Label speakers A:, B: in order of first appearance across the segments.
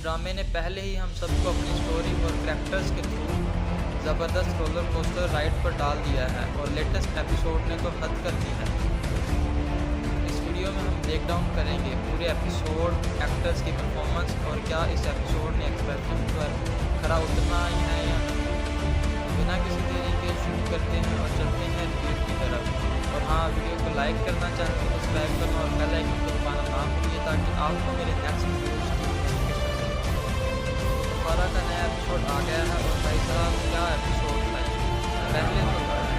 A: ड्रामे ने पहले ही हम सबको अपनी स्टोरी और कैरेक्टर्स के थ्रू ज़बरदस्त रोलर कोस्टर राइड पर डाल दिया है और लेटेस्ट एपिसोड ने तो हद कर दी है। इस वीडियो में हम ब्रेक डाउन करेंगे पूरे एपिसोड, एक्टर्स की परफॉर्मेंस और क्या इस एपिसोड ने एक्सपेक्टेशन पर खरा उतरना ही है या नहीं। बिना किसी देरी के शुरू करते हैं और चलते हैं रिव्यू की तरफ। और हाँ, वीडियो को लाइक करना चाहें तो सब्सक्राइब करना और बेल आइकन को दबाना ना भूलिए ताकि आपको मेरे नेक्स्ट वीडियोस की नोटिफिकेशन मिले। दोबारा का नया एपिसोड आ गया है और भाई साहब क्या एपिसोड था। पहले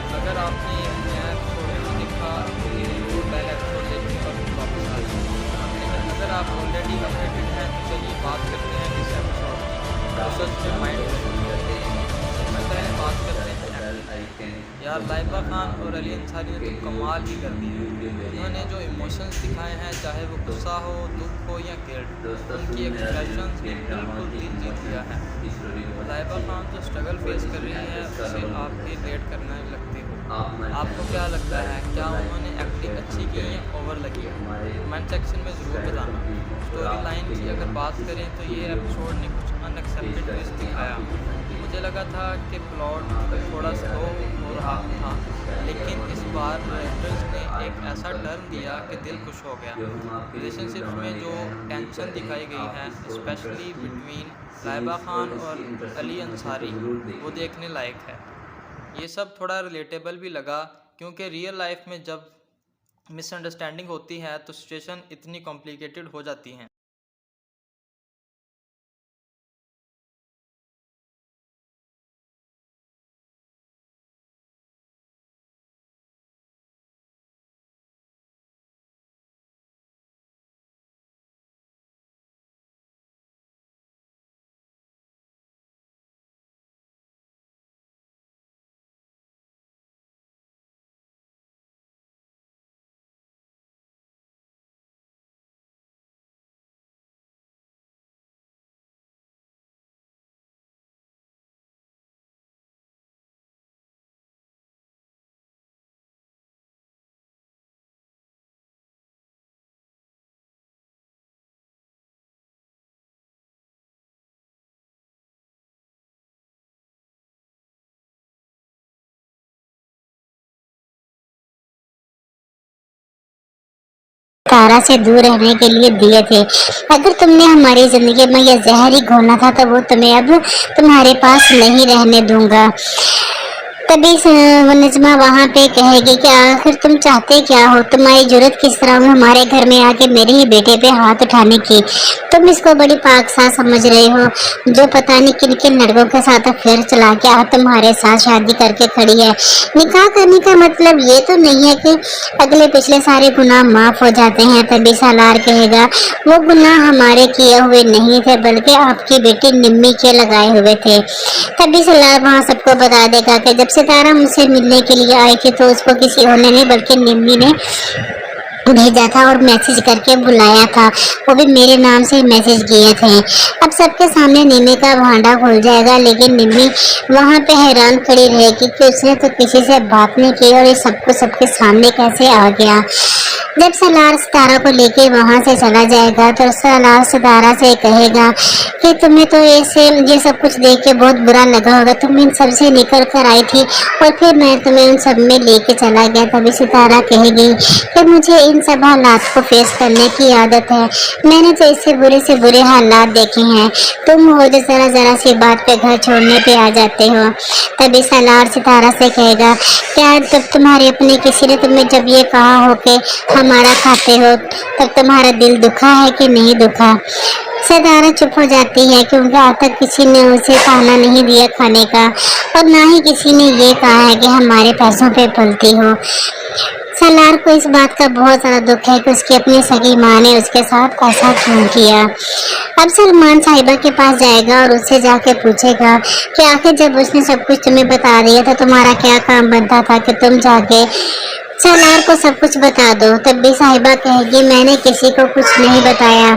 A: तो अगर आपने ये नया एपिसोड नहीं देखा तो ये पहले एपिसोड देखिए और फिर वापस आ जाइए। लेकिन अगर आप ऑलरेडी अपडेटेड हैं तो चलिए बात करते हैं इस एपिसोड की। तो सच में माइंड पहले बात करते हैं यार, लाइबा खान और अली अंसारी ने तो कमाल ही कर दी है। उन्होंने जो इमोशंस दिखाए हैं, चाहे वो गुस्सा हो, दुख हो या गिल्ट, उनकी एक्सप्रेशंस ने बिल्कुल दिल जीत लिया है। लाइबा खान जो स्ट्रगल फेस कर रही है उसे आप भी रिलेट करने लगते हो। आपको क्या लगता है, क्या उन्होंने एक्टिंग अच्छी की या ओवर लगी है? कमेंट सेक्शन में ज़रूर बताना। स्टोरी लाइन की अगर बात करें तो ये एपिसोड ने कुछ अनएक्सपेक्टेड ट्विस्ट दिखाया। मुझे लगा था कि प्लॉट थोड़ा स्लो हो रहा था, लेकिन इस बार राइटर्स ने एक ऐसा टर्न दिया कि दिल खुश हो गया। रिलेशनशिप में जो टेंशन दिखाई गई है, स्पेशली बिटवीन लाइबा खान और अली अंसारी, वो देखने लायक है। ये सब थोड़ा रिलेटेबल भी लगा क्योंकि रियल लाइफ में जब मिसअंडरस्टैंडिंग होती है तो सिचुएशन इतनी कॉम्प्लिकेटेड हो जाती हैं।
B: तारा से दूर रहने के लिए दिए थे। अगर तुमने हमारी जिंदगी में यह जहर ही घोला था तो वो तुम्हें अब तुम्हारे पास नहीं रहने दूंगा। तभी नजमा वहाँ पे कहेगी कि आखिर तुम चाहते क्या हो, तुम्हारी जरूरत किस तरह हो हमारे घर में आके मेरे ही बेटे पे हाथ उठाने की। तुम इसको बड़ी पाकसाज समझ रहे हो जो पता नहीं किन किन लड़कों के साथ फिर चला के आज तुम्हारे साथ शादी करके खड़ी है। निकाह करने का मतलब ये तो नहीं है कि अगले पिछले सारे गुनाह माफ हो जाते हैं। तभी सालार कहेगा वो गुनाह हमारे किए हुए नहीं थे बल्कि आपकी बेटी निम्मी के लगाए हुए थे। तभी सालार वहाँ सबको बता देगा कि जब सितारा मुझसे मिलने के लिए आई थी तो उसको किसी और ने नहीं बल्कि निम्मी ने भेजा था और मैसेज करके बुलाया था, वो भी मेरे नाम से मैसेज किए थे। अब सबके सामने निम्मी का भांडा खुल जाएगा, लेकिन निम्मी वहाँ पे हैरान खड़ी रहेगी कि उसने तो किसी से बात नहीं की और ये सबको सबके सामने कैसे आ गया। जब सालार सितारा को लेके वहाँ से चला जाएगा तो सालार सितारा से कहेगा कि तुम्हें तो ऐसे ये सब कुछ देख के बहुत बुरा लगा होगा, तुम इन सब से निकल कर आई थी और फिर मैं तुम्हें उन सब में लेके चला गया। तभी सितारा कहेगी कि मुझे इन सब हालात को फेस करने की आदत है, मैंने तो इससे बुरे से बुरे हालात देखे हैं, तुम हो जो जरा जरा सी बात पे घर छोड़ने पे आ जाते हो। तभी सालार सितारा से कहेगा क्या जब तुम्हारे अपने किसी ने तुम्हें जब ये कहा हो कि हमारा खाते हो तब तुम्हारा दिल दुखा है कि नहीं दुखा? सितारा चुप हो जाती है क्योंकि आज तक किसी ने उसे खाना नहीं दिया खाने का और ना ही किसी ने ये कहा है कि हमारे पैसों पे पलती हो। सालार को इस बात का बहुत ज़्यादा दुख है कि उसकी अपनी सगी माँ ने उसके साथ ऐसा क्यों किया। अब सलमान साहिबा के पास जाएगा और उससे जाके पूछेगा कि आखिर जब उसने सब कुछ तुम्हें बता दिया तो तुम्हारा क्या काम बनता था कि तुम जाके सालार को सब कुछ बता दो। तब भी साहिबा कहेगी मैंने किसी को कुछ नहीं बताया,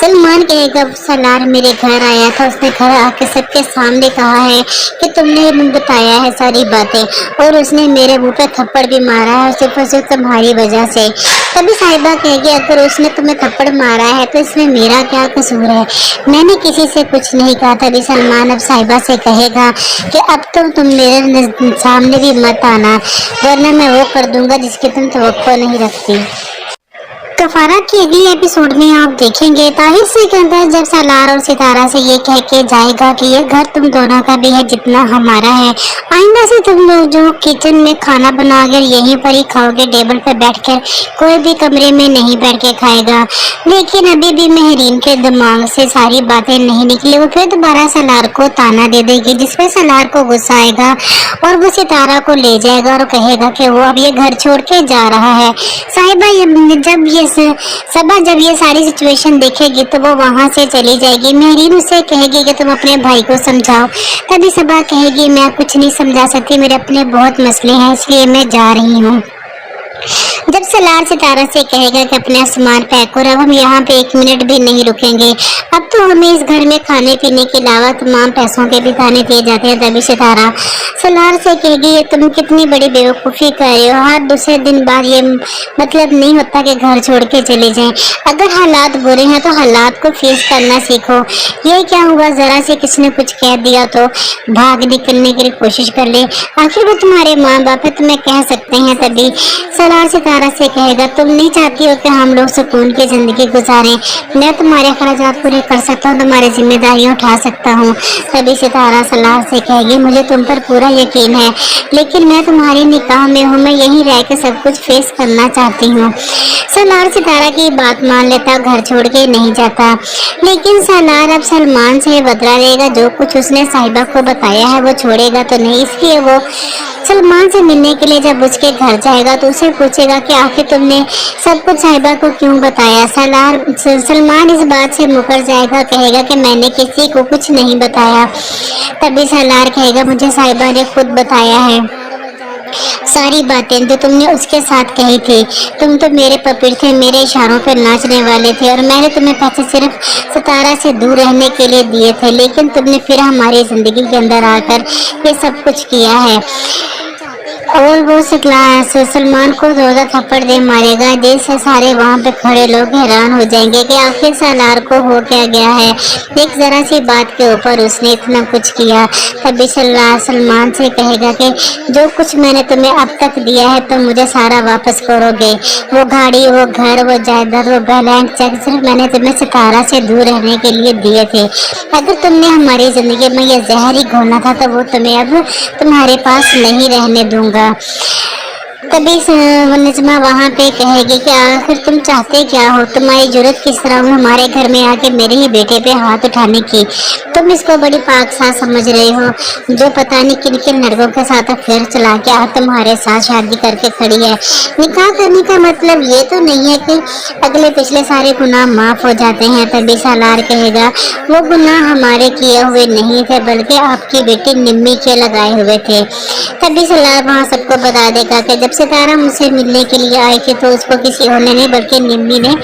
B: सलमान कहेगा सलार मेरे घर आया था, उसने घर आके सबके सामने कहा है कि तुमने बताया है सारी बातें और उसने मेरे मुंह पे थप्पड़ भी मारा है सिर्फ और सिर्फ तुम्हारी वजह से। तभी साहिबा कहेगी अगर उसने तुम्हें थप्पड़ मारा है तो इसमें मेरा क्या कसूर है, मैंने किसी से कुछ नहीं कहा। तभी सलमान अब साहिबा से कहेगा कि अब तो तुम मेरे सामने भी मत आना, वरना मैं वो कर दूंगा जिसकी तुम तवक्को नहीं रखती। तो फारा की अगली एपिसोड में आप देखेंगे ताहिर से के अंदर जब सलार और सितारा से ये कह के जाएगा कि ये घर तुम दोनों का भी है जितना हमारा है, आइंदा से तुम लोग जो किचन में खाना बनाकर यहीं पर ही खाओगे, टेबल पर बैठकर, कोई भी कमरे में नहीं बैठ के खाएगा। लेकिन अभी भी महरीन के दिमाग से सारी बातें नहीं निकली। वो फिर दोबारा सलार को ताना दे देगी जिसपे सलार को गुस्सा आएगा और वो सितारा को ले जाएगा और कहेगा कि वो अब ये घर छोड़ के जा रहा है। साहिबा सबा जब ये सारी सिचुएशन देखेगी तो वो वहां से चली जाएगी। महरीन उसे कहेगी कि तुम अपने भाई को समझाओ। तभी सबा कहेगी मैं कुछ नहीं समझा सकती, मेरे अपने बहुत मसले हैं इसलिए मैं जा रही हूँ। जब सलार सितारा से कहेगा कि अपना सामान पैक करो, अब हम यहाँ पे 1 मिनट भी नहीं रुकेंगे, अब तो हमें इस घर में खाने पीने के अलावा तमाम पैसों के भी ताने दिए जाते हैं। तभी सितारा सलार से कहेगी ये तुम कितनी बड़ी बेवकूफ़ी कर रहे हो, हर दूसरे दिन बाद ये मतलब नहीं होता कि घर छोड़ के चले जाएं। अगर हालात बुरे हैं तो हालात को फेस करना सीखो। ये क्या हुआ, जरा से किसी ने कुछ कह दिया तो भाग निकलने की कोशिश कर ले, आखिर वो तुम्हारे माँ बाप है, तुम्हें कह सकते हैं। तभी सलार सितारा से कहेगा तुम नहीं चाहती हो कि हम लोग सुकून की जिंदगी गुजारें, मैं तुम्हारे अखराजात पूरे कर सकता हूँ, तुम्हारी जिम्मेदारियाँ उठा सकता हूँ। तभी सितारा सलार से कहेगी मुझे तुम पर पूरा यकीन है, लेकिन मैं तुम्हारी निकाह में हूँ, मैं यहीं रह के सब कुछ फेस करना चाहती हूँ। सलार सितारा की बात मान लेता, घर छोड़ के नहीं जाता। लेकिन सलार अब सलमान से बदला लेगा, जो कुछ उसने साहिबा को बताया है वो छोड़ेगा तो नहीं, इसलिए वो सलमान से मिलने के लिए जब उसके घर जाएगा तो उसे पूछेगा कि आखिर तुमने सब कुछ साहिबा को क्यों बताया। सलमान इस बात से मुकर जाएगा, कहेगा कि मैंने किसी को कुछ नहीं बताया। तभी सलार कहेगा मुझे साहिबा ने खुद बताया है सारी बातें जो तुमने उसके साथ कही थी, तुम तो मेरे पपीर थे, मेरे इशारों पर नाचने वाले थे और मैंने तुम्हें पैसे सिर्फ सितारा से दूर रहने के लिए दिए थे, लेकिन तुमने फिर हमारी जिंदगी के अंदर आकर ये सब कुछ किया है। और वो सलमान को 2 थप्पड़ दे मारेगा, जैसे सारे वहाँ पे खड़े लोग हैरान हो जाएंगे कि आखिर सलार को हो क्या गया है, एक जरा सी बात के ऊपर उसने इतना कुछ किया। तभी सलमान से कहेगा कि जो कुछ मैंने तुम्हें अब तक दिया है तुम मुझे सारा वापस करोगे, वो गाड़ी, वो घर, वो जायदाद, वो बैंक चेक सिर्फ मैंने तुम्हें सितारा से दूर रहने के लिए दिए थे। अगर तुमने हमारी जिंदगी में यह जहर ही घोला था तो वो तुम्हें अब तुम्हारे पास नहीं रहने दूंगा। तभी निजमा वहाँ पे कहेगी कि आखिर तुम चाहते क्या हो, तुम्हारी जरूरत किस तरह हुई हमारे घर में आके मेरे ही बेटे पे हाथ उठाने की, तुम इसको बड़ी पाक साथ समझ रही हो जो पता नहीं किन किन लड़कों के साथ अफेयर चला के आज तुम्हारे साथ शादी करके खड़ी है। निकाह करने का मतलब ये तो नहीं है कि अगले पिछले सारे गुनाह माफ हो जाते हैं। तभी सलार कहेगा वो गुनाह हमारे किए हुए नहीं थे बल्कि आपकी बेटी निम्मी के लगाए हुए थे। तभी सलार वहाँ सबको बता देगा कि जब सितारा मुझसे मिलने के लिए आई थी तो उसको किसी और ने नहीं बल्कि निम्मी ने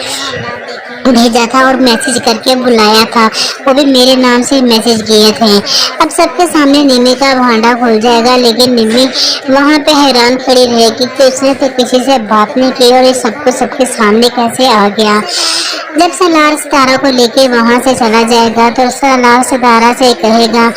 B: भेजा था और मैसेज करके बुलाया था, वो भी मेरे नाम से मैसेज किए थे। अब सबके सामने निम्मी का भांडा खुल जाएगा, लेकिन निम्मी वहाँ पे हैरान खड़ी रहेगी कि उसने तो किसी से बात नहीं की और ये सबको सबके सामने कैसे आ गया। जब सलार सितारा को लेके वहाँ से चला जाएगा तो सलार सितारा से कहेगा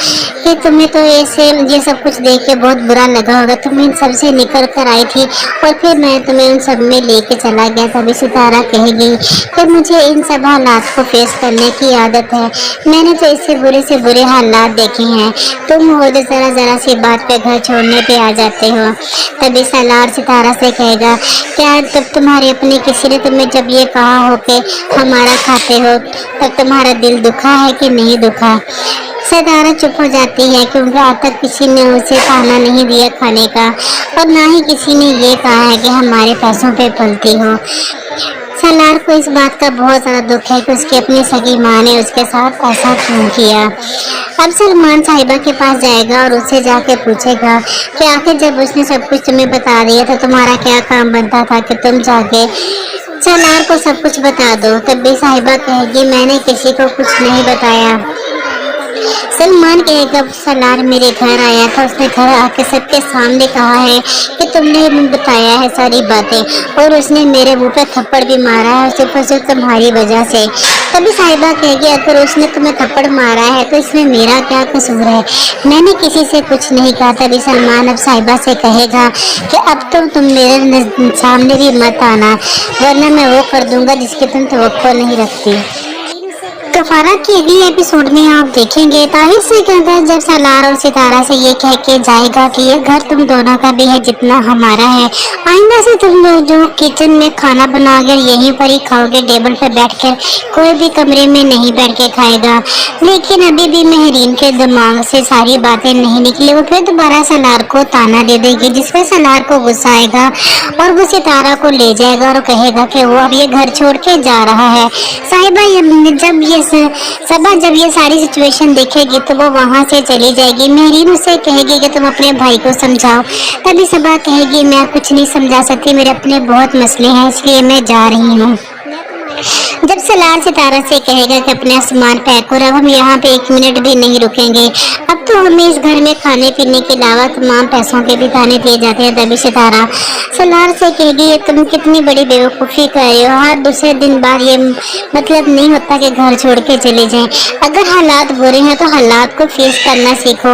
B: कि तुम्हें तो ऐसे ये सब कुछ देख के बहुत बुरा लगा होगा, तुम इन सब से निकल कर आई थी और फिर मैं तुम्हें उन सब में लेके चला गया। तभी सितारा कहेगी कि मुझे इन सब हालात को फेस करने की आदत है, मैंने तो इससे बुरे से बुरे हालात देखे हैं, तुम हो जो जरा जरा सी बात पे घर छोड़ने पे आ जाते हो। तभी सलार सितारा से कहेगा क्या तब तुम्हारे अपने किसी ने तुम्हें जब ये कहा हो कि हमारा खाते हो तब तुम्हारा दिल दुखा है कि नहीं दुखा। सितारा चुप हो जाती है क्योंकि आज तक किसी ने उसे खाना नहीं दिया खाने का और ना ही किसी ने ये कहा है कि हमारे पैसों पे पलती हो। सलार को इस बात का बहुत ज़्यादा दुख है कि उसकी अपनी सगी माँ ने उसके साथ ऐसा क्यों किया। अब सलमान साहिबा के पास जाएगा और उससे जाके पूछेगा कि आखिर जब उसने सब कुछ तुम्हें बता दिया तो तुम्हारा क्या काम बनता था कि तुम जाके सलार को सब कुछ बता दो। तब भी साहिबा कहेगी मैंने किसी को कुछ नहीं बताया। सलमान कहेगा सलार मेरे घर आया था, उसने घर आके सबके सामने कहा है कि तुमने बताया है सारी बातें और उसने मेरे मुंह पे थप्पड़ भी मारा है, सिर्फ तुम्हारी वजह से। तभी साहिबा कहेगी अगर उसने तुम्हें थप्पड़ मारा है तो इसमें मेरा क्या कसूर है, मैंने किसी से कुछ नहीं कहा। तभी सलमान अब साहिबा से कहेगा कि अब तो तुम मेरे सामने भी मत आना, वरना मैं वो कर दूंगा जिसकी तुम तवक्को नहीं रखती। कफारा की अगले एपिसोड में आप देखेंगे ताहिर से कहता है जब सलार और सितारा से ये कह के जाएगा कि ये घर तुम दोनों का भी है जितना हमारा है, आइंदा से तुम लोग जो किचन में खाना बनाकर यहीं पर ही खाओगे, टेबल पर बैठकर, कोई भी कमरे में नहीं बैठ के खाएगा। लेकिन अभी भी महरीन के दिमाग से सारी बातें नहीं निकली। वो फिर दोबारा सलार को ताना दे देगी जिसमें सलार को गुस्सा आएगा और वो सितारा को ले जाएगा और कहेगा कि वो अब ये घर छोड़ के जा रहा है। साहिबा जब ये सारी सिचुएशन देखेगी तो वो वहाँ से चली जाएगी। महरीन उससे कहेगी कि तुम अपने भाई को समझाओ। तभी सबा कहेगी मैं कुछ नहीं समझा सकती, मेरे अपने बहुत मसले हैं इसलिए मैं जा रही हूँ। जब सलार सितारा से कहेगा कि अपने सामान पैक करो, अब हम यहाँ पे 1 मिनट भी नहीं रुकेंगे, अब तो हमें इस घर में खाने पीने के अलावा तमाम पैसों के भी ताने दिए जाते हैं। तभी सितारा सलार से कहेगी ये तुम कितनी बड़ी बेवकूफ़ी कर रहे हो, हर दूसरे दिन बाद ये मतलब नहीं होता कि घर छोड़ के चले जाएं। अगर हालात बुरे हैं तो हालात को फेस करना सीखो।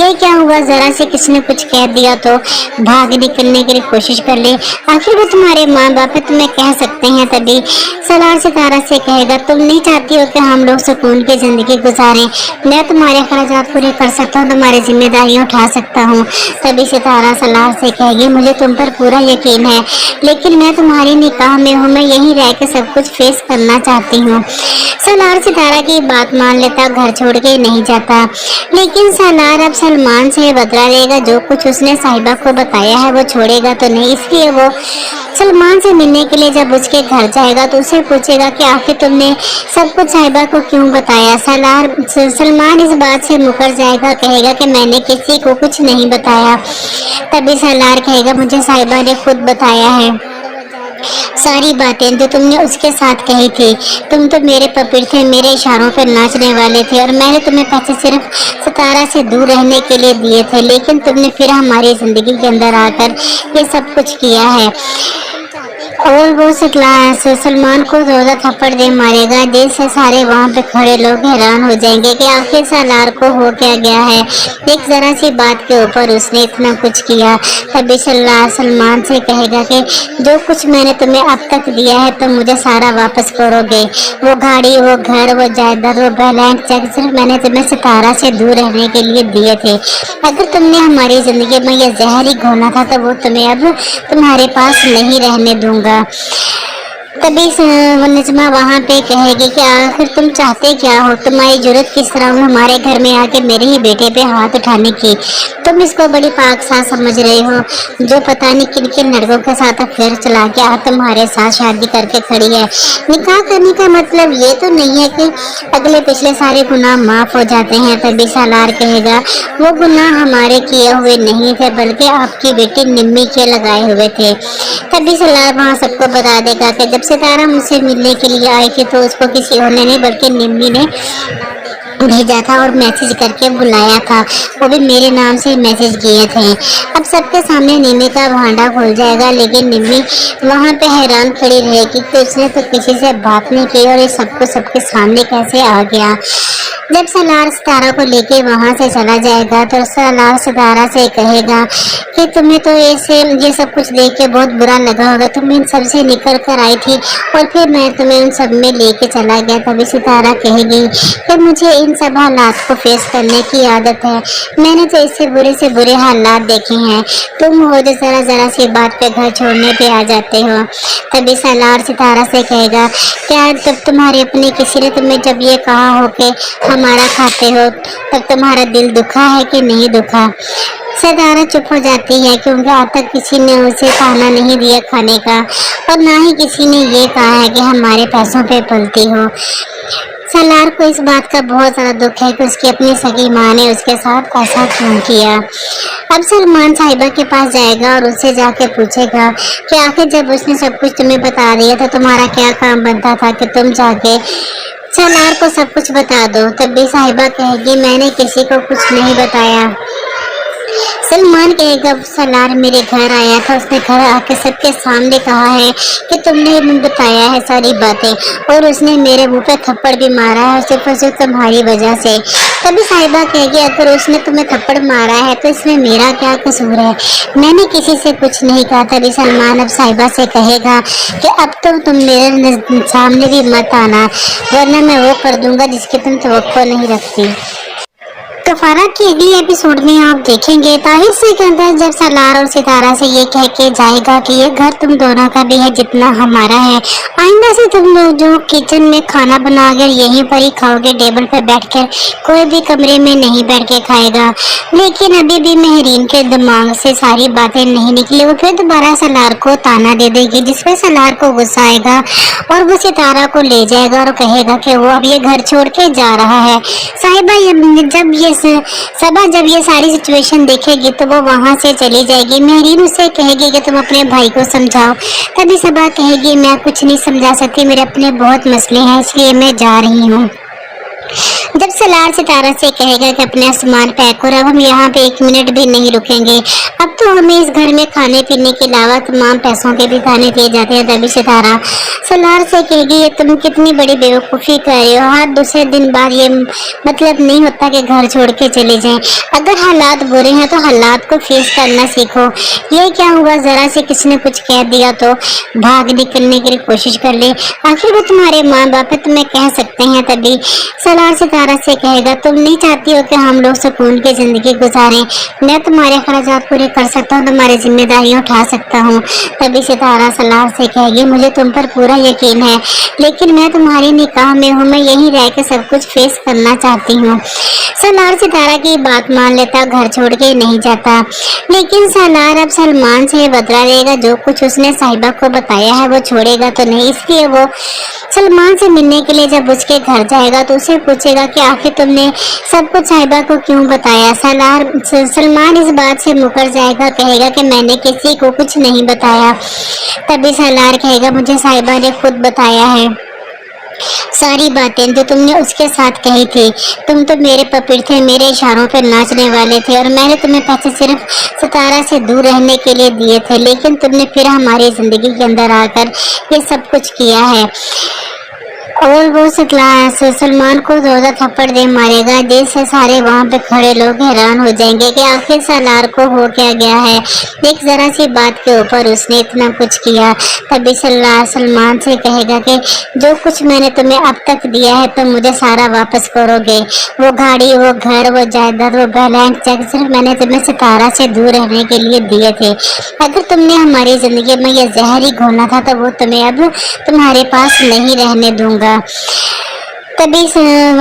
B: ये क्या हुआ जरा से किसी ने कुछ कह दिया तो भाग निकलने की कोशिश कर ले, आखिर वो तुम्हारे माँ बाप है, तुम्हें कह सकते हैं। तभी सलार सितारा से कहेगा तुम नहीं चाहती हो कि हम लोग सुकून की जिंदगी गुजारें, मैं तुम्हारे खर्चात पूरे कर सकता हूँ, तुम्हारी जिम्मेदारियाँ उठा सकता हूँ। तभी सितारा सलार से कहेगी मुझे तुम पर पूरा यकीन है, लेकिन मैं तुम्हारी निकाह में हूँ, मैं यहीं रह के सब कुछ फेस करना चाहती हूँ। सलार सितारा की बात मान लेता, घर छोड़ के नहीं जाता। लेकिन सलार अब सलमान से बदला लेगा, जो कुछ उसने साहिबा को बताया है वो छोड़ेगा तो नहीं, इसलिए वो सलमान से मिलने के लिए जब उसके घर जाएगा तो उसे पूछेगा कि आखिर तुमने सब कुछ साहिबा को क्यों बताया। सलमान इस बात से मुकर जाएगा, कहेगा कि मैंने किसी को कुछ नहीं बताया। तभी सलार कहेगा मुझे साहिबा ने खुद बताया है सारी बातें जो तुमने उसके साथ कही थी, तुम तो मेरे पपीर थे, मेरे इशारों पर नाचने वाले थे और मैंने तुम्हें पैसे सिर्फ सितारा से दूर रहने के लिए दिए थे, लेकिन तुमने फिर हमारी जिंदगी के अंदर आकर ये सब कुछ किया है। और वो सलमान को 2 थप्पड़ दे मारेगा, दिल से सारे वहाँ पे खड़े लोग हैरान हो जाएंगे कि आखिर सलार को हो क्या गया है, एक जरा सी बात के ऊपर उसने इतना कुछ किया। तभी सलमान से कहेगा कि जो कुछ मैंने तुम्हें अब तक दिया है तुम मुझे सारा वापस करोगे, वो गाड़ी, वो घर, वो जायदाद, वो ब्लैंक चेक सिर्फ मैंने तुम्हें सितारा से दूर रहने के लिए दिए थे। अगर तुमने हमारी जिंदगी में ये जहर ही घोला था तो वो तुम्हें अब तुम्हारे पास नहीं रहने दूंगा। तभी नजमा वहाँ पे कहेगी कि आखिर तुम चाहते क्या हो, तुम्हारी जरूरत किस तरह हो हमारे घर में आके मेरे ही बेटे पे हाथ उठाने की, तुम इसको बड़ी पाक साथ समझ रहे हो जो पता नहीं किन किन लड़कों के साथ अफेयर चला के आज तुम्हारे साथ शादी करके खड़ी है। निकाह करने का मतलब ये तो नहीं है कि अगले पिछले सारे गुनाह माफ हो जाते हैं। तभी सलार कहेगा वो गुनाह हमारे किए हुए नहीं थे बल्कि आपकी बेटी निम्मी के लगाए हुए थे। तभी सलार वहाँ सबको बता देगा कि जब सितारा मुझसे मिलने के लिए आई थी तो उसको किसी और ने नहीं बल्कि निम्मी ने भेजा था और मैसेज करके बुलाया था, वो भी मेरे नाम से मैसेज किए थे। अब सबके सामने निम्मी का भांडा खुल जाएगा, लेकिन निम्मी वहाँ पे हैरान खड़ी रहेगी कि उसने तो किसी से बात नहीं की और ये सबको सबके सामने कैसे आ गया। जब सलार सितारा को लेके वहाँ से चला जाएगा तो सलार सितारा से कहेगा कि तुम्हें तो ऐसे ये सब कुछ देख के बहुत बुरा लगा होगा, तुम इन सब से निकल कर आई थी और फिर मैं तुम्हें उन सब में लेके चला गया। तभी सितारा कहेगी कि मुझे इन सब हालात को फेस करने की आदत है, मैंने तो इससे बुरे से बुरे हालात देखे हैं, तुम हो जो जरा सी बात पे घर छोड़ने पे आ जाते हो। तभी सलार सितारा से कहेगा क्या जब तुम्हारे अपने किसी ने तुम्हें जब ये कहा हो कि हमारा खाते हो तब तुम्हारा दिल दुखा है कि नहीं दुखा। सितारा चुप हो जाती है क्योंकि आज तक किसी ने उसे खाना नहीं दिया खाने का और ना ही किसी ने ये कहा है कि हमारे पैसों पे पलती हो। सलार को इस बात का बहुत ज्यादा दुख है कि उसकी अपनी सगी माँ ने उसके साथ ऐसा क्यों किया। अब सलमान साहिबा के पास जाएगा और उससे जाके पूछेगा कि आखिर जब उसने सब कुछ तुम्हें बता दिया तो तुम्हारा क्या काम बनता था कि तुम जाके सलार को सब कुछ बता दो। तब भी साहिबा कहेगी मैंने किसी को कुछ नहीं बताया। सलमान कहेगा सलार मेरे घर आया था, उसने घर आके सबके सामने कहा है कि तुमने मुझे बताया है सारी बातें और उसने मेरे मुंह पे थप्पड़ भी मारा है सिर्फ और सिर्फ तुम्हारी वजह से। तभी साहिबा कहेगी अगर उसने तुम्हें थप्पड़ मारा है तो इसमें मेरा क्या कसूर है, मैंने किसी से कुछ नहीं कहा। तभी सलमान अब साहिबा से कहेगा कि अब तो तुम मेरे सामने भी मत आना वरना मैं वो कर दूंगा जिसकी तुम तवक्को नहीं रखती। तो फराक की अगली एपिसोड में आप देखेंगे ताहिर सिकंदर जब सलार और सितारा से ये कह के जाएगा कि ये घर तुम दोनों का भी है जितना हमारा है, आइंदा से तुम लोग जो किचन में खाना बनाकर यहीं पर ही खाओगे टेबल पर बैठकर, कोई भी कमरे में नहीं बैठ के खाएगा। लेकिन अभी भी मेहरीन के दिमाग से सारी बातें नहीं निकली। वो फिर दोबारा सलार को ताना दे देगी जिसपे सलार को गुस्सा आएगा और वो सितारा को ले जाएगा और कहेगा कि वो अब ये घर छोड़ के जा रहा है। साहिबा जब ये सारी सिचुएशन देखेगी तो वो वहां से चली जाएगी। मेहरीन उससे कहेगी कि तुम अपने भाई को समझाओ। तभी सबा कहेगी मैं कुछ नहीं समझा सकती, मेरे अपने बहुत मसले हैं इसलिए मैं जा रही हूँ। जब सलार सितारा से कहेगा कि अपना सामान पैक करो, अब हम यहाँ पे 1 मिनट भी नहीं रुकेंगे, अब तो हमें इस घर में खाने पीने के अलावा तमाम पैसों के भी खाने दिए जाते हैं। तभी सितारा सलार से कहेगी ये तुम कितनी बड़ी बेवकूफ़ी कर रहे हो, हर दूसरे दिन बाद ये मतलब नहीं होता कि घर छोड़ के चले जाएं। अगर हालात बुरे हैं तो हालात को फेस करना सीखो। ये क्या हुआ जरा से किसी ने कुछ कह दिया तो भाग निकलने की कोशिश कर ले, आखिर वो तुम्हारे माँ बाप है, तुम्हें कह सकते हैं। तभी सलार सितारा से कहेगा तुम नहीं चाहती हो कि हम लोग सुकून की जिंदगी गुजारें, मैं तुम्हारे खर्चात पूरे कर सकता हूँ, तुम्हारी जिम्मेदारियाँ उठा सकता हूँ। तभी सितारा सलार से कहेगी मुझे तुम पर पूरा यकीन है लेकिन मैं तुम्हारी निकाह में हूँ, मैं यहीं रह के सब कुछ फेस करना चाहती हूँ। सलार सितारा की बात मान लेता, घर छोड़ के नहीं जाता। लेकिन सलार अब सलमान से बदला लेगा, जो कुछ उसने साहिबा को बताया है वो छोड़ेगा तो नहीं, इसलिए वो सलमान से मिलने के लिए जब उसके घर जाएगा तो उसे पूछेगा कि आखिर तुमने सब कुछ साहिबा को क्यों बताया। सलमान इस बात से मुकर जाएगा, कहेगा कि मैंने किसी को कुछ नहीं बताया। तभी सलार कहेगा मुझे साहिबा ने खुद बताया है सारी बातें जो तुमने उसके साथ कही थी, तुम तो मेरे पपीर थे, मेरे इशारों पर नाचने वाले थे और मैंने तुम्हें पैसे सिर्फ सितारा से दूर रहने के लिए दिए थे, लेकिन तुमने फिर हमारी जिंदगी के अंदर आकर ये सब कुछ किया है। और वो सलमान को 2 थप्पड़ दे मारेगा जिससे सारे वहाँ पे खड़े लोग हैरान हो जाएंगे कि आखिर सलार को हो क्या गया है, एक जरा सी बात के ऊपर उसने इतना कुछ किया। तभी सलमान से कहेगा कि जो कुछ मैंने तुम्हें अब तक दिया है तुम मुझे सारा वापस करोगे, वो गाड़ी, वो घर, वो जायदाद, वो बैंक चेक सिर्फ मैंने तुम्हें सितारा से दूर रहने के लिए दिए थे। अगर तुमने हमारी जिंदगी में ये जहर ही घोला था तो वो तुम्हें अब तुम्हारे पास नहीं रहने दूंगा। तभी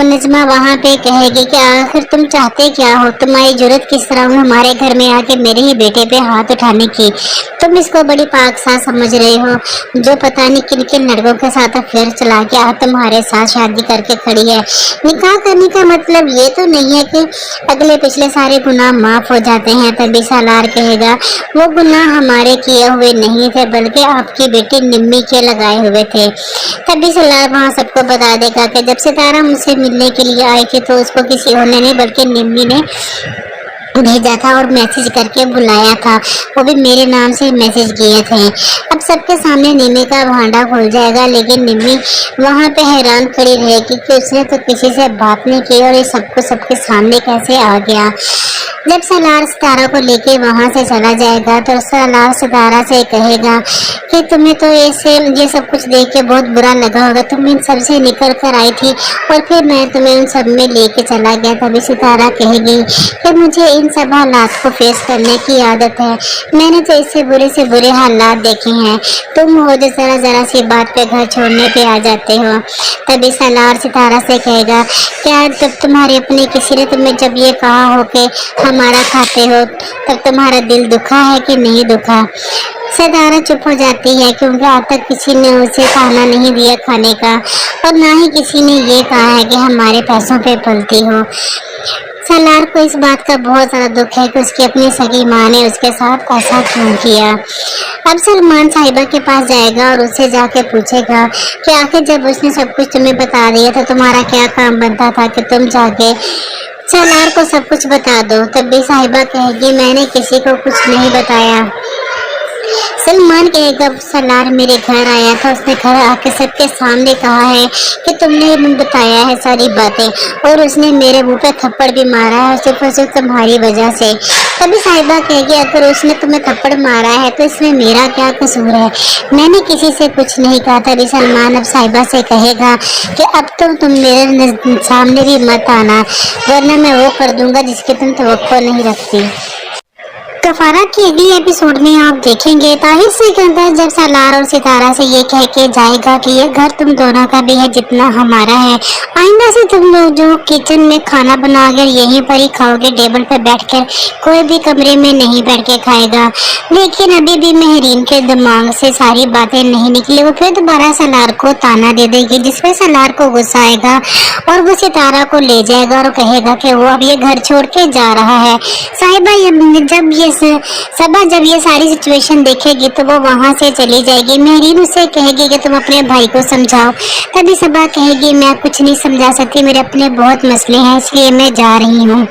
B: नजमा वहाँ पे कहेगी कि आखिर तुम चाहते क्या हो, तुम्हारी जरूरत किस तरह हुई हमारे घर में आके मेरे ही बेटे पे हाथ उठाने की, तुम इसको बड़ी पाकसाज समझ रहे हो जो पता नहीं किन किन लड़कों के साथ अफेयर चला के आज तुम्हारे साथ शादी करके खड़ी है। निकाह करने का मतलब ये तो नहीं है कि अगले पिछले सारे गुनाह माफ हो जाते हैं। तभी सलार कहेगा वो गुनाह हमारे किए हुए नहीं थे बल्कि आपकी बेटी निम्मी के लगाए हुए थे। तभी सलार वहाँ सबको बता देगा कि जब सितारा मुझसे मिलने के लिए आई थी तो उसको किसी और ने नहीं बल्कि निम्मी ने भेजा था और मैसेज करके बुलाया था, वो भी मेरे नाम से मैसेज किए थे। अब सबके सामने निम्मी का भांडा खुल जाएगा लेकिन निम्मी वहाँ पे हैरान खड़ी रहेगी कि उसने तो किसी से बात नहीं की और ये सबको सबके सामने कैसे आ गया। जब सलार सितारा को लेके वहाँ से चला जाएगा तो सलार सितारा से कहेगा कि तुम्हें तो ये सब कुछ देख के बहुत बुरा लगा होगा, तुम इन सब से निकल कर आई थी और फिर मैं तुम्हें उन सब में लेके चला गया। तभी सितारा कहेगी कि मुझे इन सब हालात को फेस करने की आदत है, मैंने तो इससे से बुरे हालात देखे हैं, तुम हो जो जरा सी बात पे घर छोड़ने पे आ जाते हो। तभी सलार सितारा से कहेगा क्या जब तुम्हारे अपने किसी ने तुम्हें जब ये कहा हो कि हमारा खाते हो तब तुम्हारा दिल दुखा है कि नहीं दुखा। सितारा चुप हो जाती है क्योंकि आज तक किसी ने उसे खाना नहीं दिया खाने का, और ना ही किसी ने ये कहा है कि हमारे पैसों पे पलती हो। सलार को इस बात का बहुत ज़्यादा दुख है कि उसकी अपनी सगी माँ ने उसके साथ ऐसा क्यों किया। अब सलमान साहिबा के पास जाएगा और उससे जाके पूछेगा कि आखिर जब उसने सब कुछ तुम्हें बता दिया तो तुम्हारा क्या काम बनता था कि तुम जाके सलार को सब कुछ बता दो। तब भी साहिबा कहेगी मैंने किसी को कुछ नहीं बताया। सलमान कहेगा सलार मेरे घर आया था, उसने घर आके सबके सामने कहा है कि तुमने बताया है सारी बातें, और उसने मेरे मुंह पे थप्पड़ भी मारा है सिर्फ और सिर्फ तुम्हारी वजह से। तभी साहिबा कहेगी अगर उसने तुम्हें थप्पड़ मारा है तो इसमें मेरा क्या कसूर है, मैंने किसी से कुछ नहीं कहा। तभी सलमान अब साहिबा से कहेगा कि अब तो तुम मेरे सामने भी मत आना, वरना मैं वो कर दूंगा जिसकी तुम तवक्को नहीं रखती। कफारा की अगली एपिसोड में आप देखेंगे ताहिर सिकंदर जब सलार और सितारा से ये कह के जाएगा कि ये घर तुम दोनों का भी है जितना हमारा है, आइंदा से तुम लोग जो किचन में खाना बनाकर यहीं पर ही खाओगे, टेबल पर बैठकर, कोई भी कमरे में नहीं बैठ के खाएगा। लेकिन अभी भी मेहरीन के दिमाग से सारी बातें नहीं निकली। वो फिर दोबारा सलार को ताना दे देगी, जिसपे सलार को गुस्सा आएगा और वो सितारा को ले जाएगा और कहेगा कि वो अब ये घर छोड़ के जा रहा है। साहिबा जब ये सारी सिचुएशन देखेगी तो वो वहाँ से चली जाएगी। मेहरीन उससे कहेगी कि तुम अपने भाई को समझाओ। तभी सबा कहेगी मैं कुछ नहीं समझा सकती, मेरे अपने बहुत मसले हैं, इसलिए मैं जा रही हूँ।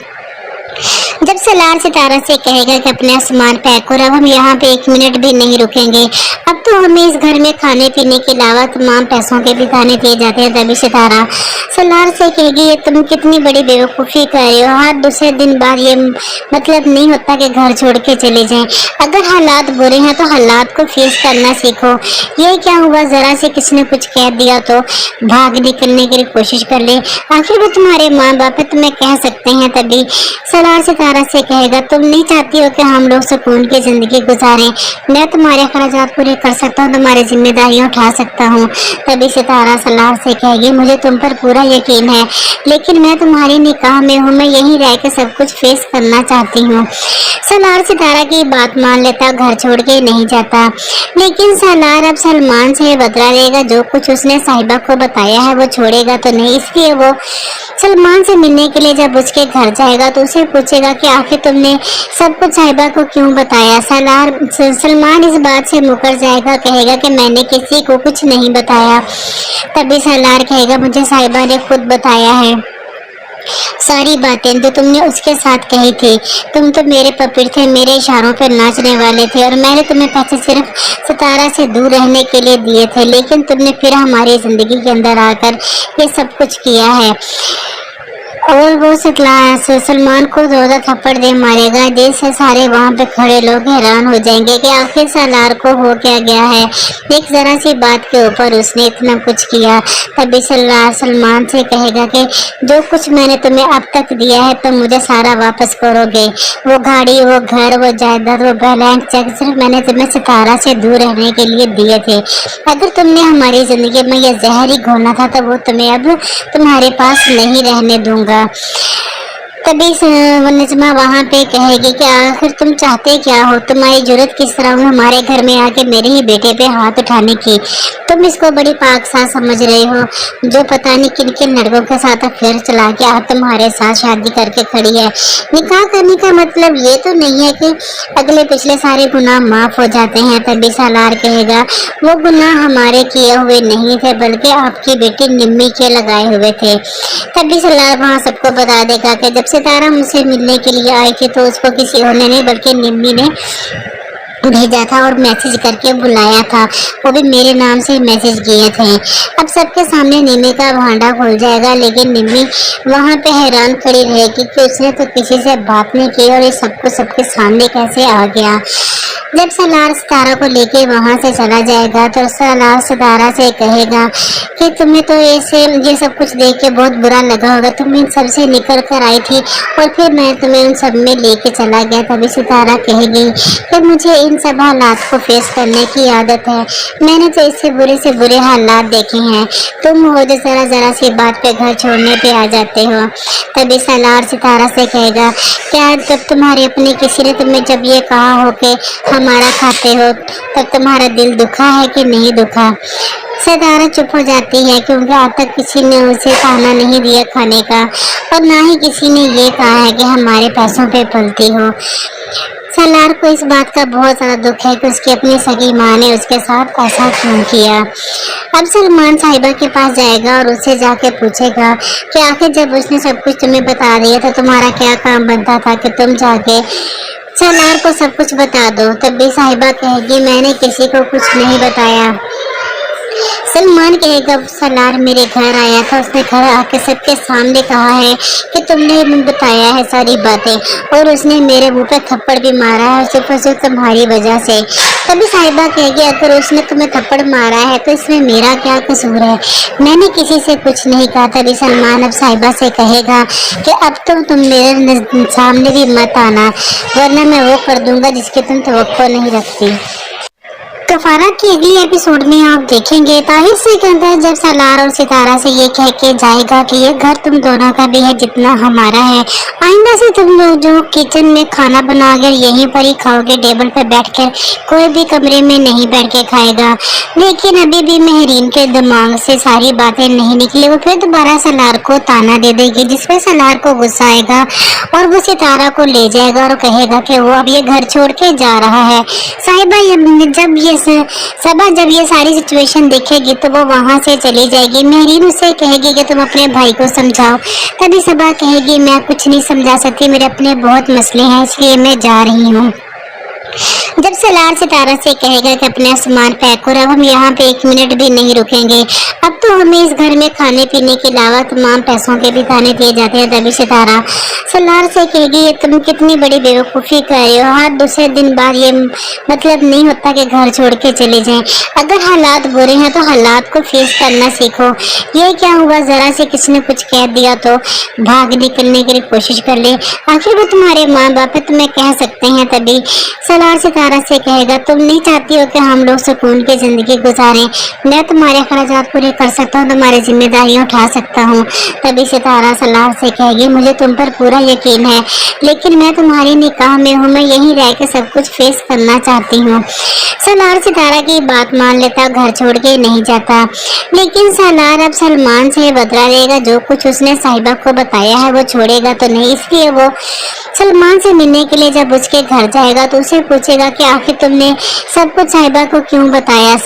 B: जब सलार सितारा से कहेगा कि अपना सामान पैक करो, अब हम यहाँ पे 1 मिनट भी नहीं रुकेंगे, अब तो हमें इस घर में खाने पीने के अलावा तमाम पैसों के भी दाने दिए जाते हैं। तभी सितारा सलार से कहेगी ये तुम कितनी बड़ी बेवकूफ़ी कर रहे हो, हर दूसरे दिन बाद ये मतलब नहीं होता कि घर छोड़ के चले जाएं। अगर हालात बुरे हैं तो हालात को फेस करना सीखो। ये क्या हुआ, ज़रा से किसी ने कुछ कह दिया तो भाग निकलने की कोशिश कर ले, आखिर वो तुम्हारे माँ बाप है, तुम्हें कह सकते हैं। तभी सलार सितारा से कहेगा तुम नहीं चाहती हो कि हम लोग सुकून की जिंदगी गुजारें, मैं तुम्हारे खर्चात पूरे कर सकता हूँ, तुम्हारी जिम्मेदारियाँ उठा सकता हूँ। तभी सितारा सलार से कहेगी मुझे तुम पर पूरा यकीन है, लेकिन मैं तुम्हारी निकाह में हूँ, मैं यहीं रह के सब कुछ फेस करना चाहती हूँ। सलार सितारा की बात मान लेता, घर छोड़ के नहीं जाता। लेकिन सलार अब सलमान से बदला लेगा, जो कुछ उसने साहिबा को बताया है वो छोड़ेगा तो नहीं, इसलिए वो सलमान से मिलने के लिए जब उसके घर जाएगा तो उसे पूछेगा कि आखिर तुमने सब कुछ साहिबा को क्यों बताया। सलमान इस बात से मुकर जाएगा, कहेगा कि मैंने किसी को कुछ नहीं बताया। तभी सलार कहेगा मुझे साहिबा ने खुद बताया है सारी बातें जो तुमने उसके साथ कही थी, तुम तो मेरे पपीर थे, मेरे इशारों पर नाचने वाले थे, और मैंने तुम्हें पैसे सिर्फ सितारा से दूर रहने के लिए दिए थे, लेकिन तुमने फिर हमारी जिंदगी के अंदर आकर ये सब कुछ किया है। और वो सलमान को 2 थप्पड़ दे मारेगा, जैसे सारे वहाँ पे खड़े लोग हैरान हो जाएंगे कि आखिर सलार को हो क्या गया है, एक जरा सी बात के ऊपर उसने इतना कुछ किया। तभी सलार सलमान से कहेगा कि जो कुछ मैंने तुम्हें अब तक दिया है तुम मुझे सारा वापस करोगे, वो गाड़ी, वो घर, वो जायदाद, वो ब्लैंक चेक सिर्फ मैंने तुम्हें सितारा से दूर रहने के लिए दिए थे। अगर तुमने हमारी जिंदगी में यह जहर ही घोला था तो वो तुम्हें अब तुम्हारे पास नहीं रहने दूंगा। तभी नजमा वहाँ पे कहेगी कि आखिर तुम चाहते क्या हो, तुम्हारी जरूरत किस तरह हुई हमारे घर में आके मेरे ही बेटे पे हाथ उठाने की, तुम इसको बड़ी पाकसाज समझ रहे हो जो पता नहीं किन किन लड़कों के साथ अफेयर चला के आज तुम्हारे साथ शादी करके खड़ी है। निकाह करने का मतलब ये तो नहीं है कि अगले पिछले सारे गुनाह माफ हो जाते हैं। तभी सलार कहेगा वो गुनाह हमारे किए हुए नहीं थे बल्कि आपकी बेटी निम्मी के लगाए हुए थे। तभी सलार वहाँ सबको बता देगा कि जब सितारा मुझसे मिलने के लिए आई थी तो उसको किसी और ने नहीं बल्कि निम्मी ने भेजा था और मैसेज करके बुलाया था, वो भी मेरे नाम से मैसेज किए थे। अब सबके सामने निम्मी का भांडा खुल जाएगा, लेकिन निम्मी वहाँ पे हैरान खड़ी रहेगी कि उसने तो किसी से बात नहीं की और ये सबको सबके सामने कैसे आ गया। जब सलार सितारा को लेके वहाँ से चला जाएगा तो सलार सितारा से कहेगा कि तुम्हें तो ऐसे ये सब कुछ देख के बहुत बुरा लगा होगा, तुम इन सब से निकल कर आई थी और फिर मैं तुम्हें उन सब में लेके चला गया। तभी सितारा कहेगी कि मुझे इन सब हालात को फेस करने की आदत है, मैंने तो इससे बुरे से बुरे हालात देखे हैं, तुम हो जो जरा जरा सी बात पे घर छोड़ने पे आ जाते हो। तभी सलार सितारा से कहेगा क्या जब तुम्हारे अपने किसी ने तुम्हें जब ये कहा हो कि हमारा खाते हो तब तुम्हारा दिल दुखा है कि नहीं दुखा। सितारा चुप हो जाती है क्योंकि आज तक किसी ने उसे खाना नहीं दिया खाने का, और ना ही किसी ने ये कहा है कि हमारे पैसों पे पलती हो। सलार को इस बात का बहुत ज़्यादा दुख है कि उसकी अपनी सगी माँ ने उसके साथ ऐसा क्यों किया। अब सलमान साहिबा के पास जाएगा और उससे जाके पूछेगा कि आखिर जब उसने सब कुछ तुम्हें बता दिया तो तुम्हारा क्या काम बनता था कि तुम जाके सलार को सब कुछ बता दो। तब भी साहिबा कहेगी मैंने किसी को कुछ नहीं बताया। सलमान कहेगा सलार मेरे घर आया था, उसने घर आके सबके सामने कहा है कि तुमने बताया है सारी बातें, और उसने मेरे मुंह पे थप्पड़ भी मारा है सिर्फ तुम्हारी वजह से। तभी साहिबा कहेगी अगर उसने तुम्हें थप्पड़ मारा है तो इसमें मेरा क्या कसूर है, मैंने किसी से कुछ नहीं कहा। तभी सलमान अब साहिबा से कहेगा कि अब तो तुम मेरे सामने भी मत आना, वरना मैं वो कर दूंगा जिसकी तुम तवक्को नहीं रखती। कफारा की अगली एपिसोड में आप देखेंगे ताहिर से कहता है जब सलार और सितारा से ये कह के जाएगा कि ये घर तुम दोनों का भी है जितना हमारा है, आइंदा से तुम लोग जो किचन में खाना बनाकर यहीं पर ही खाओगे, टेबल पर बैठकर, कोई भी कमरे में नहीं बैठ के खाएगा। लेकिन अभी भी मेहरीन के दिमाग से सारी बातें नहीं निकली। वो फिर दोबारा सलार को ताना दे देगी जिसपे सलार को गुस्सा आएगा और वो सितारा को ले जाएगा और कहेगा कि वो अब ये घर छोड़ के जा रहा है। साहिबा जब ये सारी सिचुएशन देखेगी तो वो वहाँ से चली जाएगी। मेहरीन उससे कहेगी कि तुम अपने भाई को समझाओ। तभी सबा कहेगी मैं कुछ नहीं समझा सकती, मेरे अपने बहुत मसले हैं इसलिए मैं जा रही हूँ। जब सलार सितारा से कहेगा कि अपना सामान पैक करो, अब हम यहाँ पे 1 मिनट भी नहीं रुकेंगे, अब तो हमें इस घर में खाने पीने के अलावा तमाम पैसों के भी ताने दिए जाते हैं। तभी सितारा सलार से कहेगी ये तुम कितनी बड़ी बेवकूफ़ी कर रहे हो, हर दूसरे दिन बाद ये मतलब नहीं होता कि घर छोड़ के चले जाएं। अगर हालात बुरे हैं तो हालात को फेस करना सीखो। ये क्या हुआ ज़रा से किसी ने कुछ कह दिया तो भाग निकलने की कोशिश कर ले, आखिर वो तुम्हारे माँ बाप है, तुम्हें कह सकते हैं। तभी सलार सितारा से कहेगा तुम नहीं चाहती हो कि हम लोग सुकून की जिंदगी गुजारें, मैं तुम्हारे अखराजात पूरे कर सकता हूँ, तुम्हारी जिम्मेदारियाँ उठा सकता हूँ। तभी सितारा सलार से कहेगी मुझे तुम पर पूरा यकीन है, लेकिन मैं तुम्हारी निकाह में हूँ, मैं यहीं रह के सब कुछ फेस करना चाहती हूँ। सलार सितारा की बात मान लेता, घर छोड़ के नहीं जाता। लेकिन सलार अब सलमान से बदला लेगा, जो कुछ उसने साहिबा को बताया है वो छोड़ेगा तो नहीं, इसलिए वो सलमान से मिलने के लिए जब उसके घर जाएगा तो उसे पूछेगा कि आखिर तुमने सब कुछ साहिबा को क्यों बताया।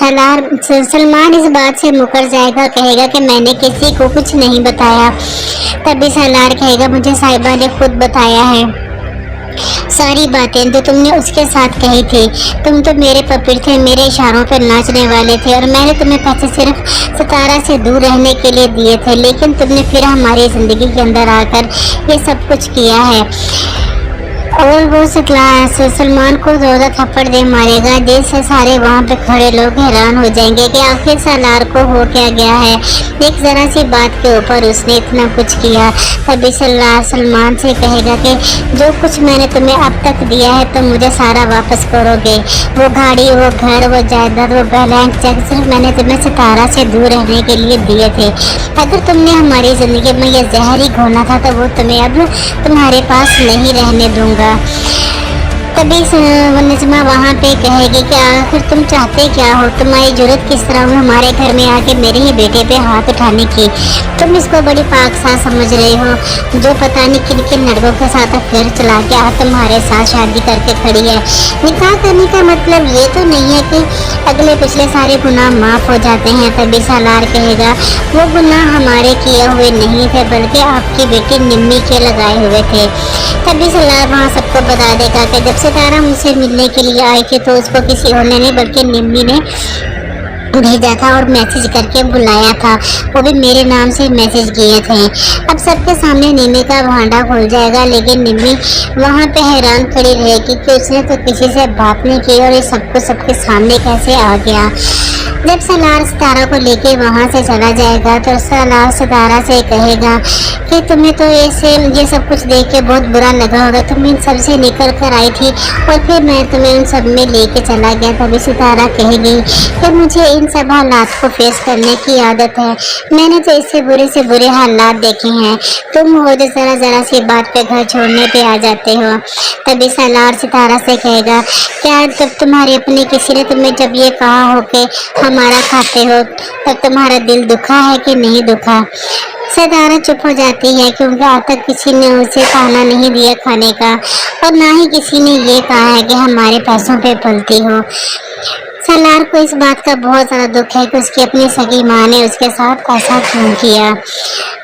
B: सलमान इस बात से मुकर जाएगा, कहेगा कि मैंने किसी को कुछ नहीं बताया। तभी सलार कहेगा मुझे साहिबा ने खुद बताया है सारी बातें जो तुमने उसके साथ कही थी, तुम तो मेरे पपीर थे, मेरे इशारों पर नाचने वाले थे, और मैंने तुम्हें पैसे सिर्फ सितारा से दूर रहने के लिए दिए थे, लेकिन तुमने फिर हमारी ज़िंदगी के अंदर आकर ये सब कुछ किया है। और वो सलमान को ज़ोरदार थप्पड़ दे मारेगा, जिससे सारे वहाँ पे खड़े लोग हैरान हो जाएंगे कि आखिर सलार को हो क्या गया है, एक ज़रा सी बात के ऊपर उसने इतना कुछ किया। तभी सलमान से कहेगा कि जो कुछ मैंने तुम्हें अब तक दिया है तुम मुझे सारा वापस करोगे, वो गाड़ी, वो घर, वो जायदाद, वो बैलेंस चेक सिर्फ मैंने तुम्हें सितारा से दूर रहने के लिए दिए थे। अगर तुमने हमारी ज़िंदगी में ये जहर ही घोला था तो वो तुम्हें अब तुम्हारे पास नहीं रहने दूंगा। तभी नजमा वहाँ पे कहेगी कि आखिर तुम चाहते क्या हो, तुम्हारी जरूरत किस तरह हुई हमारे घर में आके मेरे ही बेटे पे हाथ उठाने की, तुम इसको बड़ी पाकसाज समझ रहे हो, जो पता नहीं किन किन लड़कों के साथ अफेयर चला के आज तुम्हारे साथ शादी करके खड़ी है। निकाह करने का मतलब ये तो नहीं है कि अगले पिछले सारे गुनाह माफ़ हो जाते हैं। तभी सलार कहेगा वो गुनाह हमारे किए हुए नहीं थे बल्कि आपकी बेटी निम्मी के लगाए हुए थे। तभी सलार वहाँ सबको बता देगा कि जब सितारा मुझसे मिलने के लिए आई थी तो उसको किसी और ने नहीं बल्कि निम्मी ने भेजा था और मैसेज करके बुलाया था, वो भी मेरे नाम से मैसेज किए थे। अब सबके सामने निम्मी का भांडा खुल जाएगा, लेकिन निम्मी वहाँ पे हैरान खड़ी रहेगी कि उसने तो किसी से बात नहीं की और ये सबको सबके सामने कैसे आ गया। जब सलार सितारा को लेके वहाँ से चला जाएगा तो सलार सितारा से कहेगा कि तुम्हें तो ऐसे ये सब कुछ देख के बहुत बुरा लगा होगा, तुम इन सब से निकल कर आई थी और फिर मैं तुम्हें उन सब में लेके चला गया। तभी सितारा कहेगी कि मुझे इन इन सब हालात को फेस करने की आदत है। मैंने तो इससे बुरे हालात देखे हैं। तुम हो जो जरा सी बात पे घर छोड़ने पे आ जाते हो। तभी सलार सितारा से कहेगा, क्या जब तुम्हारे अपने किसी ने तुम्हें जब ये कहा हो कि हमारा खाते हो, तब तुम्हारा दिल दुखा है कि नहीं दुखा? सितारा चुप हो जाती है क्योंकि आज तक किसी ने उसे ताना नहीं दिया खाने का, और ना ही किसी ने ये कहा है कि हमारे पैसों पे पलती हो। सलार को इस बात का बहुत ज़्यादा दुख है कि उसकी अपनी सगी माँ ने उसके साथ ऐसा क्यों किया।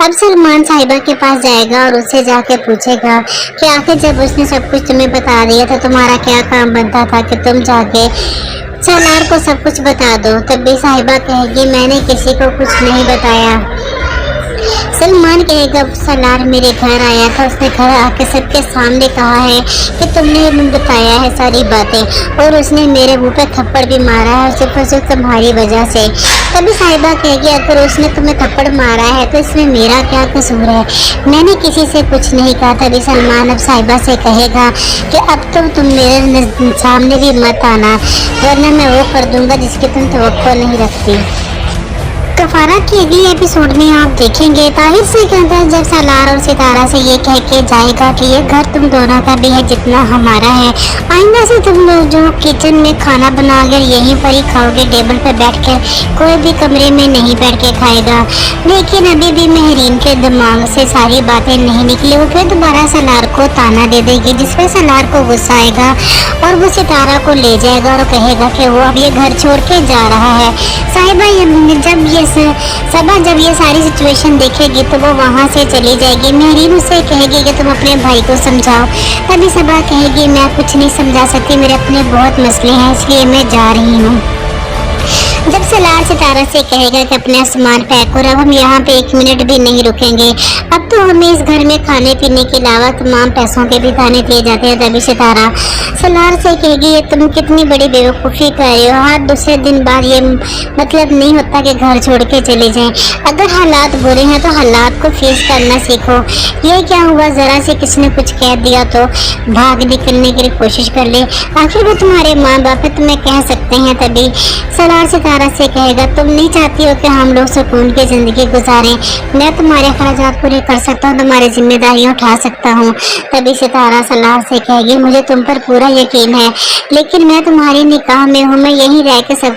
B: अब सलमान साहिबा के पास जाएगा और उससे जाके पूछेगा कि आखिर जब उसने सब कुछ तुम्हें बता दिया तो तुम्हारा क्या काम बनता था कि तुम जाके सलार को सब कुछ बता दो। तब भी साहिबा कहेगी, मैंने किसी को कुछ नहीं बताया। सलमान कहेगा, सलार मेरे घर आया था, उसने घर आके सबके सामने कहा है कि तुमने बताया है सारी बातें, और उसने मेरे मुंह पे थप्पड़ भी मारा है, सिर्फ तुम्हारी वजह से। तभी साहिबा कहेगी, अगर उसने तुम्हें थप्पड़ मारा है तो इसमें मेरा क्या कसूर है? मैंने किसी से कुछ नहीं कहा। तभी सलमान अब साहिबा से कहेगा कि अब तो तुम मेरे सामने भी मत आना, वरना मैं वो कर दूंगा जिसकी तुम तवक्को नहीं रखती। कफारा की अगली एपिसोड में आप देखेंगे ताहिर से कहता है जब सलार और सितारा से ये कह के जाएगा कि ये घर तुम दोनों का भी है जितना हमारा है, आइंदा से तुम लोग जो किचन में खाना बनाकर यहीं पर ही खाओगे, टेबल पर बैठकर, कोई भी कमरे में नहीं बैठ के खाएगा। लेकिन अभी भी महरीन के दिमाग से सारी बातें नहीं निकली। वो फिर दोबारा सलार को ताना दे देगी, जिसपे सलार को गुस्सा आएगा और वो सितारा को ले जाएगा और कहेगा कि वो अब ये घर छोड़ के जा रहा है। साहिबा जब ये सारी सिचुएशन देखेगी तो वो वहाँ से चली जाएगी। महरीन उससे कहेगी कि तुम अपने भाई को समझाओ। तभी सबा कहेगी, मैं कुछ नहीं समझा सकती, मेरे अपने बहुत मसले हैं, इसलिए मैं जा रही हूँ। जब सलार सितारा से कहेगा कि अपना सामान पैक करो, अब हम यहाँ पे 1 मिनट भी नहीं रुकेंगे, अब तो हमें इस घर में खाने पीने के अलावा तमाम पैसों के भी दाने दिए जाते हैं। तभी सितारा सलार से कहेगी, ये तुम कितनी बड़ी बेवकूफ़ी कर रहे हो। हर दूसरे दिन बाद ये मतलब नहीं होता कि घर छोड़ के चले जाएं। अगर हालात बुरे हैं तो हालात को फेस करना सीखो। ये क्या हुआ, ज़रा से किसी ने कुछ कह दिया तो भाग निकलने की कोशिश कर ले, आखिर वो तुम्हारे माँ बाप है, तुम्हें कह सकते हैं। तभी सलार सितारा से कहेगा, तुम नहीं चाहती हो कि हम लोग सुकून की ज़िंदगी गुजारें, मैं तुम्हारे अखराजात पूरे कर सकता हूँ, तुम्हारी जिम्मेदारियाँ उठा सकता हूँ। तभी सितारा सलार से कहेगी, मुझे तुम पर पूरा यकीन है, लेकिन मैं तुम्हारी निकाह में हूँ, मैं यहीं रह के सब